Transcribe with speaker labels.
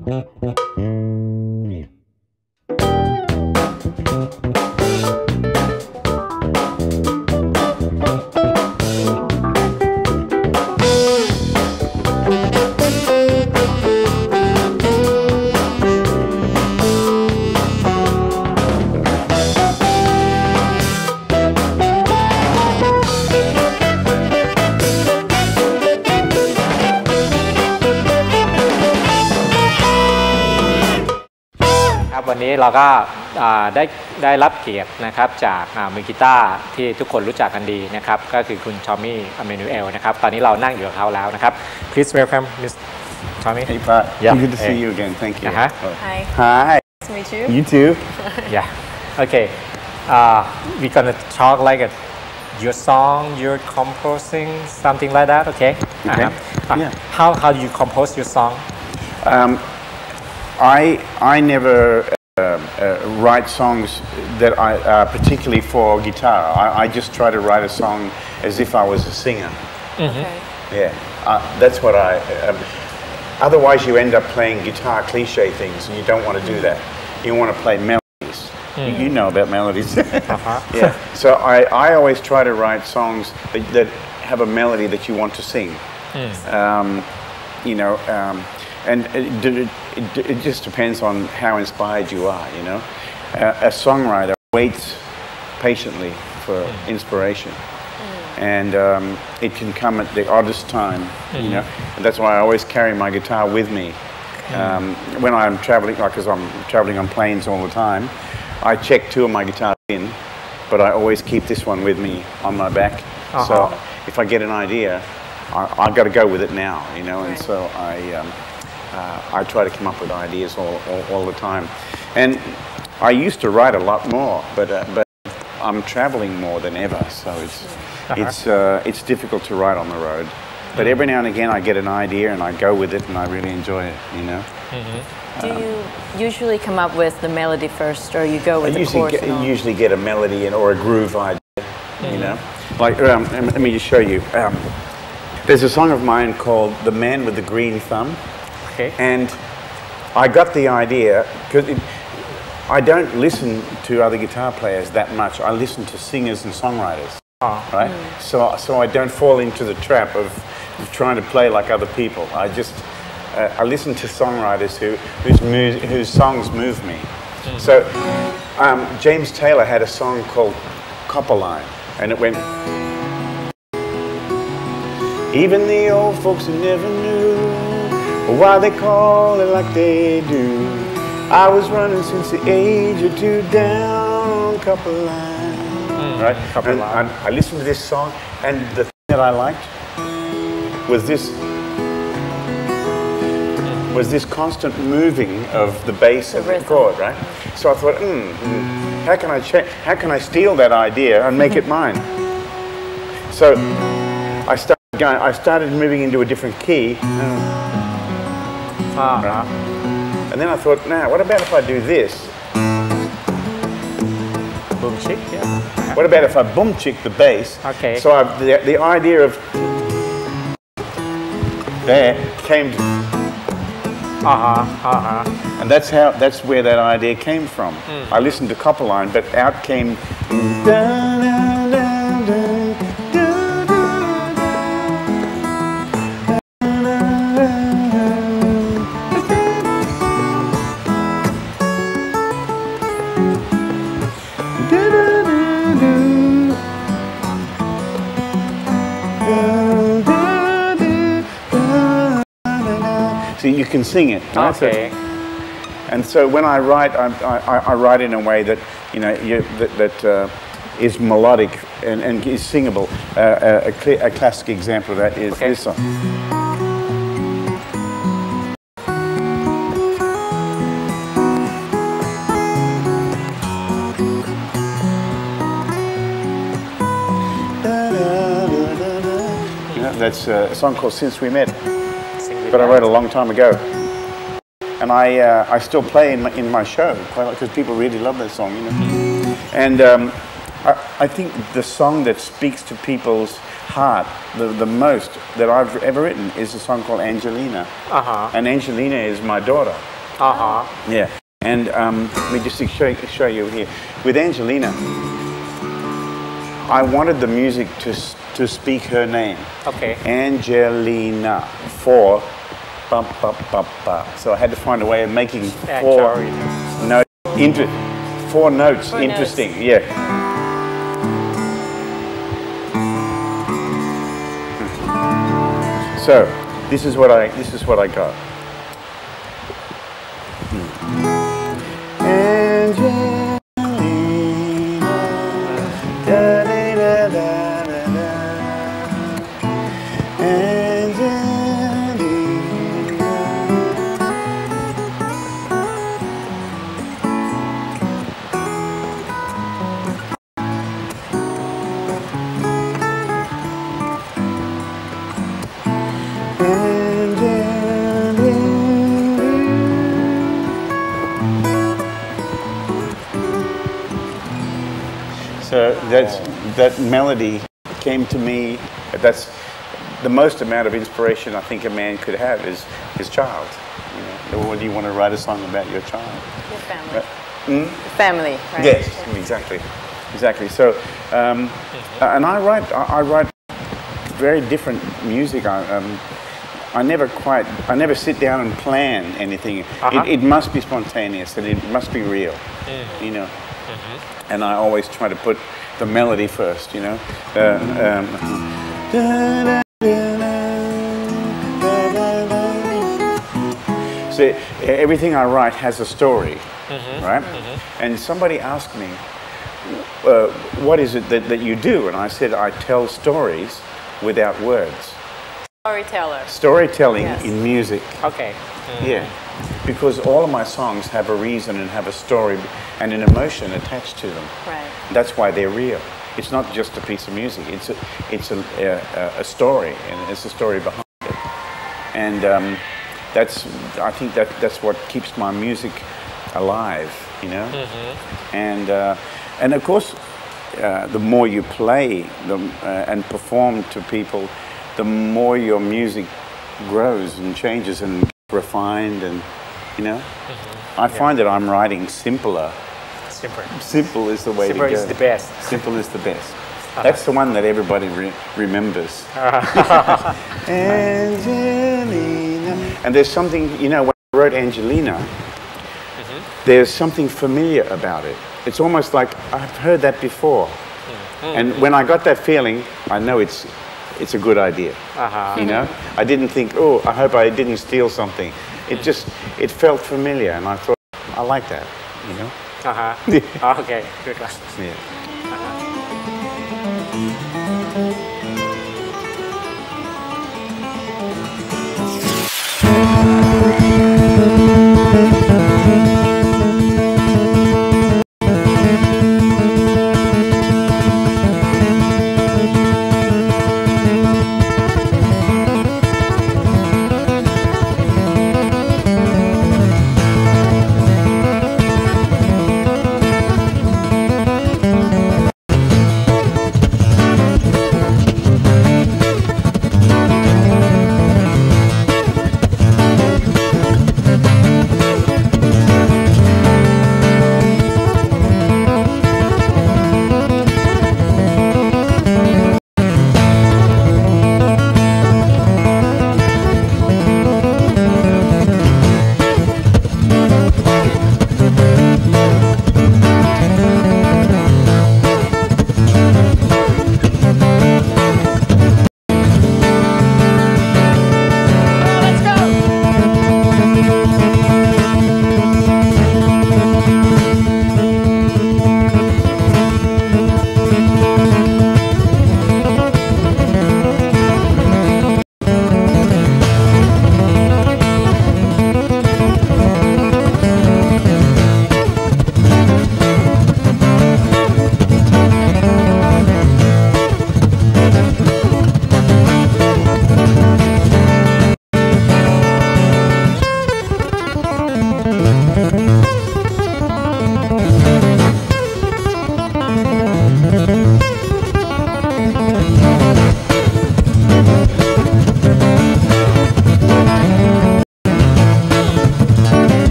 Speaker 1: วันนี้เราก็ได้รับเกียรตินะครับจากมือกีตาร์ที่ทุกคนรู้จักกันดีนะครับก็คือคุณทอมมี่อเมนูเอลนะครับตอนนี้เรานั่งอยู่กับเขาแล้วนะครับ Please welcome Miss Tommy.
Speaker 2: Hey Pat, good to see you again. Thank you.
Speaker 3: Hi.
Speaker 2: Hi.
Speaker 3: Nice to meet you.
Speaker 2: You too.
Speaker 1: Yeah. Okay. We're gonna talk like your song, you're composing something like that. Okay.
Speaker 2: Okay.
Speaker 1: Yeah. How do you compose your song?
Speaker 2: I never write songs that particularly for guitar. I just try to write a song as if I was a singer.
Speaker 3: Okay.
Speaker 2: Yeah, that's what otherwise you end up playing guitar cliche things and you don't want to do that. You want to play melodies. You know about melodies. Yeah. So I always try to write songs that have a melody that you want to sing. You know, and it just depends on how inspired you are, you know. A songwriter waits patiently for inspiration. And it can come at the oddest time, you know. And that's why I always carry my guitar with me. When I'm traveling, because I'm traveling on planes all the time, I check 2 of my guitars in, but I always keep this one with me on my back. So if I get an idea, I've got to go with it now, you know. And so I try to come up with ideas all the time. And I used to write a lot more, but I'm traveling more than ever, so it's difficult to write on the road. But every now and again I get an idea and I go with it and I really enjoy it, you know.
Speaker 3: Do you usually come up with the melody first, or you go with the chords?
Speaker 2: I usually get a melody or a groove idea, you know. Like, let me just show you. There's a song of mine called "The Man with the Green Thumb."
Speaker 1: Okay.
Speaker 2: And I got the idea because I don't listen to other guitar players that much. I listen to singers and songwriters, right? So I don't fall into the trap of trying to play like other people. I listen to songwriters whose songs move me. So James Taylor had a song called Copperline, and it went. Even the old folks who never knew why they call it like they do. I was running since the age of 2 down Copperline. Right? And I listened to this song, and the thing that I liked was this constant moving of the bass and the chord, right? So I thought, how can I steal that idea and make it mine? So I started moving into a different key. Right? And then I thought, what about if I do this?
Speaker 1: Boom chick, yeah.
Speaker 2: What about if I boom chick the bass?
Speaker 1: Okay.
Speaker 2: So the idea of there came. And that's where that idea came from. I listened to Copperline, but out came. So you can sing it. Right?
Speaker 1: Okay.
Speaker 2: And so when I write, I write in a way that that is melodic and is singable. A classic example of that is this song. That's a song called "Since We Met," but I wrote a long time ago, and I still play in my show quite a lot because people really love that song, you know. And I think the song that speaks to people's heart, the most that I've ever written is a song called Angelina. And Angelina is my daughter. Yeah. And let me just show you here. With Angelina, I wanted the music to speak her name.
Speaker 1: Okay.
Speaker 2: Angelina. 4. Bum, bum, bum, bum. So I had to find a way of making 4 notes. 4 notes interesting. Yeah. So this is what I got. So that melody came to me. That's the most amount of inspiration I think a man could have is his child. You know, what do you want to write a song about your child?
Speaker 3: Your family. Family, right?
Speaker 2: Yes, exactly. So, and I write very different music. I never sit down and plan anything. It must be spontaneous and it must be real. You know. And I always try to put the melody first, you know. So everything I write has a story, right? And somebody asked me, what is it that you do? And I said, I tell stories without words.
Speaker 3: Storyteller.
Speaker 2: Storytelling in music.
Speaker 1: Okay.
Speaker 2: Yeah. Because all of my songs have a reason and have a story and an emotion attached to them.
Speaker 3: Right.
Speaker 2: That's why they're real. It's not just a piece of music. It's a story, and it's a story behind it. And I think that's what keeps my music alive, you know. And of course, the more you play and perform to people, the more your music grows and changes and refined, and you know, I find that I'm writing simpler. Simple is the way to go.
Speaker 1: Simple is the best.
Speaker 2: Simple is the best. That's the one that everybody remembers. Angelina. And there's something, you know, when I wrote Angelina, there's something familiar about it. It's almost like I've heard that before. And when I got that feeling, I know it's a good idea. You know, I didn't think, oh, I hope I didn't steal something. It felt familiar, and I thought, I like that. You know.
Speaker 1: Okay, good one.
Speaker 2: Yeah.